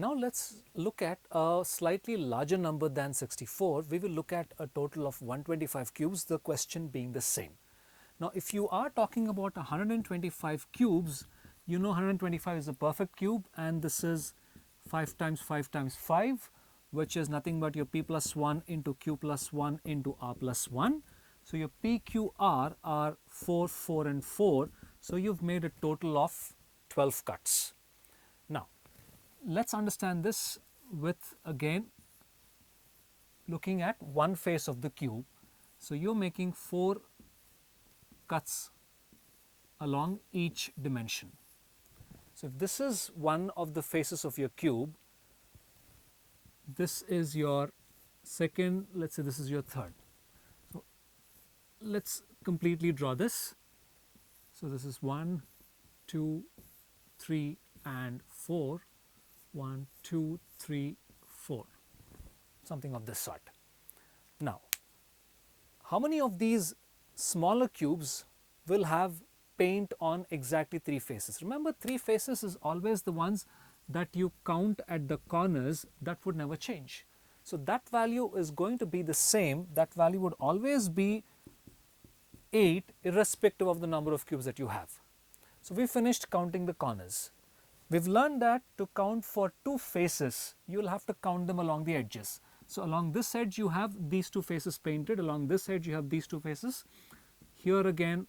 Now let's look at a slightly larger number than 64. We will look at a total of 125 cubes, the question being the same. Now if you are talking about 125 cubes, you know 125 is a perfect cube, and this is 5 times 5 times 5, which is nothing but your p plus 1 into q plus 1 into r plus 1. So your p, q, r are 4, 4 and 4. So you've made a total of 12 cuts. Now let's understand this with, again, looking at one face of the cube. So you're making 4 cuts along each dimension. So if this is one of the faces of your cube, this is your second, let's say this is your third. So let's completely draw this. So this is 1, 2, 3 and 4. 1, 2, 3, 4, something of this sort. Now, how many of these smaller cubes will have paint on exactly 3 faces? Remember, 3 faces is always the ones that you count at the corners, that would never change. So that value is going to be the same. That value would always be 8 irrespective of the number of cubes that you have. So we finished counting the corners. We've learned that to count for 2 faces, you will have to count them along the edges. So along this edge you have these 2 faces painted, along this edge you have these 2 faces, here again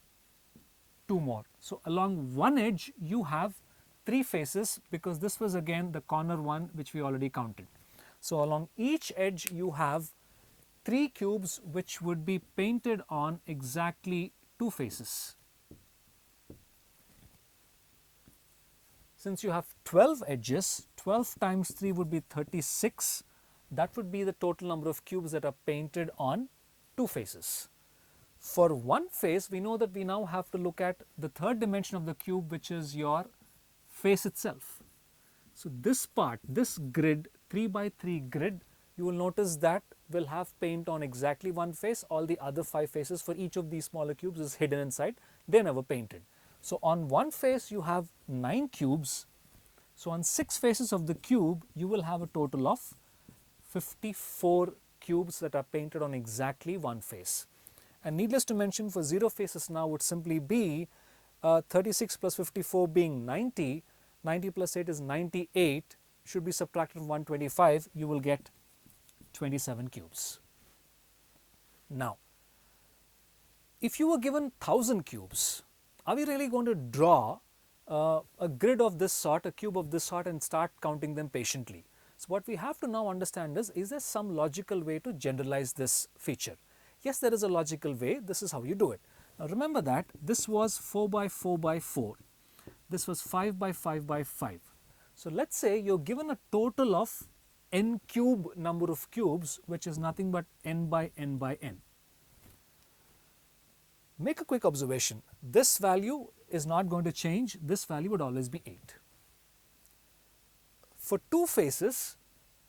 2 more. So along one edge you have 3 faces, because this was again the corner one which we already counted. So along each edge you have 3 cubes which would be painted on exactly 2 faces. Since you have 12 edges, 12 times 3 would be 36. That would be the total number of cubes that are painted on 2 faces. For one face, we know that we now have to look at the third dimension of the cube, which is your face itself. So this part, this grid, 3 by 3 grid, you will notice that will have paint on exactly one face. All the other 5 faces for each of these smaller cubes is hidden inside. They are never painted. So on one face you have 9 cubes. So on 6 faces of the cube you will have a total of 54 cubes that are painted on exactly one face. And needless to mention, for 0 faces now would simply be 36 plus 54 being 90. 90 plus 8 is 98, should be subtracted from 125, you will get 27 cubes. Now, if you were given 1000 cubes, are we really going to draw a grid of this sort, a cube of this sort, and start counting them patiently? So what we have to now understand is there some logical way to generalize this feature? Yes, there is a logical way. This is how you do it. Now remember that this was 4 by 4 by 4. This was 5 by 5 by 5. So let's say you're given a total of n cube number of cubes, which is nothing but n by n by n. Make a quick observation. This value is not going to change. This value would always be 8. For 2 faces,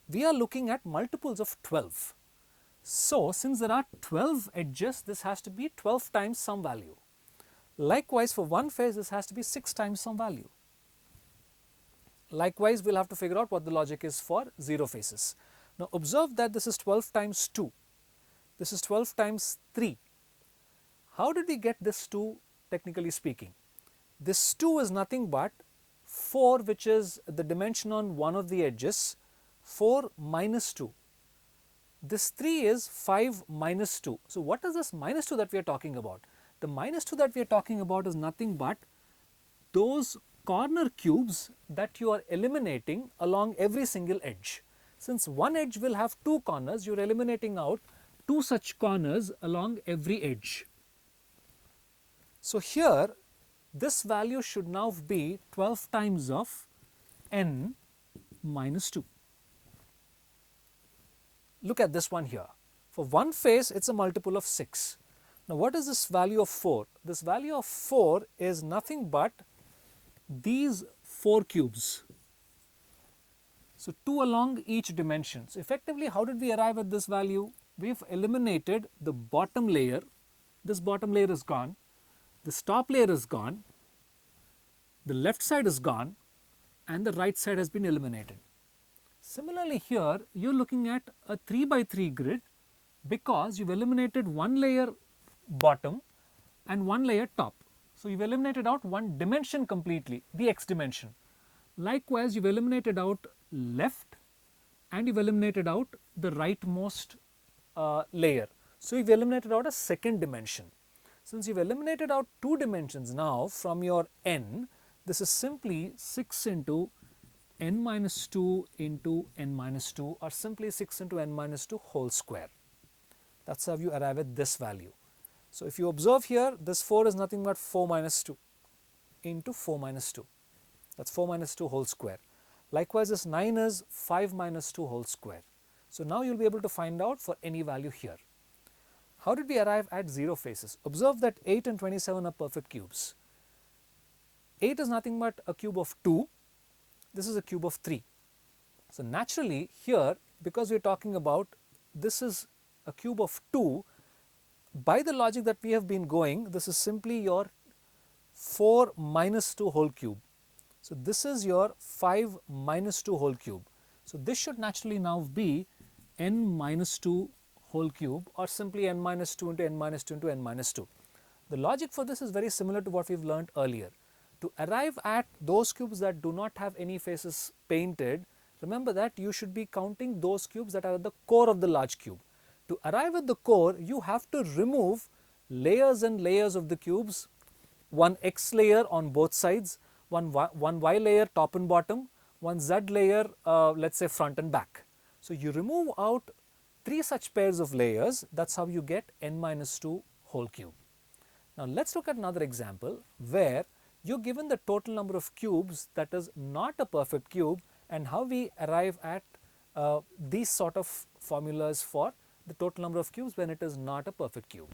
we are looking at multiples of 12. So since there are 12 edges, this has to be 12 times some value. Likewise, for one face, this has to be 6 times some value. Likewise, we'll have to figure out what the logic is for 0 faces. Now observe that this is 12 times 2. This is 12 times 3. How did we get this 2, technically speaking? This 2 is nothing but 4, which is the dimension on one of the edges, 4 minus 2. This 3 is 5 minus 2. So what is this minus 2 that we are talking about? The minus 2 that we are talking about is nothing but those corner cubes that you are eliminating along every single edge. Since one edge will have 2 corners, you are eliminating out 2 such corners along every edge. So here this value should now be 12 times of n minus 2. Look at this one here. For one face, it's a multiple of 6. Now what is this value of 4? This value of 4 is nothing but these 4 cubes. So 2 along each dimension. So effectively, how did we arrive at this value? We've eliminated the bottom layer. This bottom layer is gone. This top layer is gone. The left side is gone, and the right side has been eliminated. Similarly here, you are looking at a 3 by 3 grid because you have eliminated one layer bottom and one layer top. So, you have eliminated out one dimension completely, the x dimension. Likewise, you have eliminated out left and you have eliminated out the rightmost layer. So, you have eliminated out a second dimension. Since you have eliminated out two dimensions now from your n, this is simply 6 into n minus 2 into n minus 2, or simply 6 into n minus 2 whole square. That is how you arrive at this value. So, if you observe here, this 4 is nothing but 4 minus 2 into 4 minus 2, that is 4 minus 2 whole square. Likewise, this 9 is 5 minus 2 whole square. So, now you will be able to find out for any value here. How did we arrive at 0 faces? Observe that 8 and 27 are perfect cubes. 8 is nothing but a cube of 2, this is a cube of 3. So, naturally here, because we are talking about this is a cube of 2, by the logic that we have been going, this is simply your 4 minus 2 whole cube. So, this is your 5 minus 2 whole cube. So, this should naturally now be n minus 2 whole cube, or simply n minus 2 into n minus 2 into n minus 2. The logic for this is very similar to what we have learnt earlier. To arrive at those cubes that do not have any faces painted, remember that you should be counting those cubes that are at the core of the large cube. To arrive at the core, you have to remove layers and layers of the cubes, one x layer on both sides, one y layer top and bottom, one z layer let us say front and back. So, you remove out 3 such pairs of layers, that is how you get n minus 2 whole cube. Now, let us look at another example where you are given the total number of cubes that is not a perfect cube, and how we arrive at these sort of formulas for the total number of cubes when it is not a perfect cube.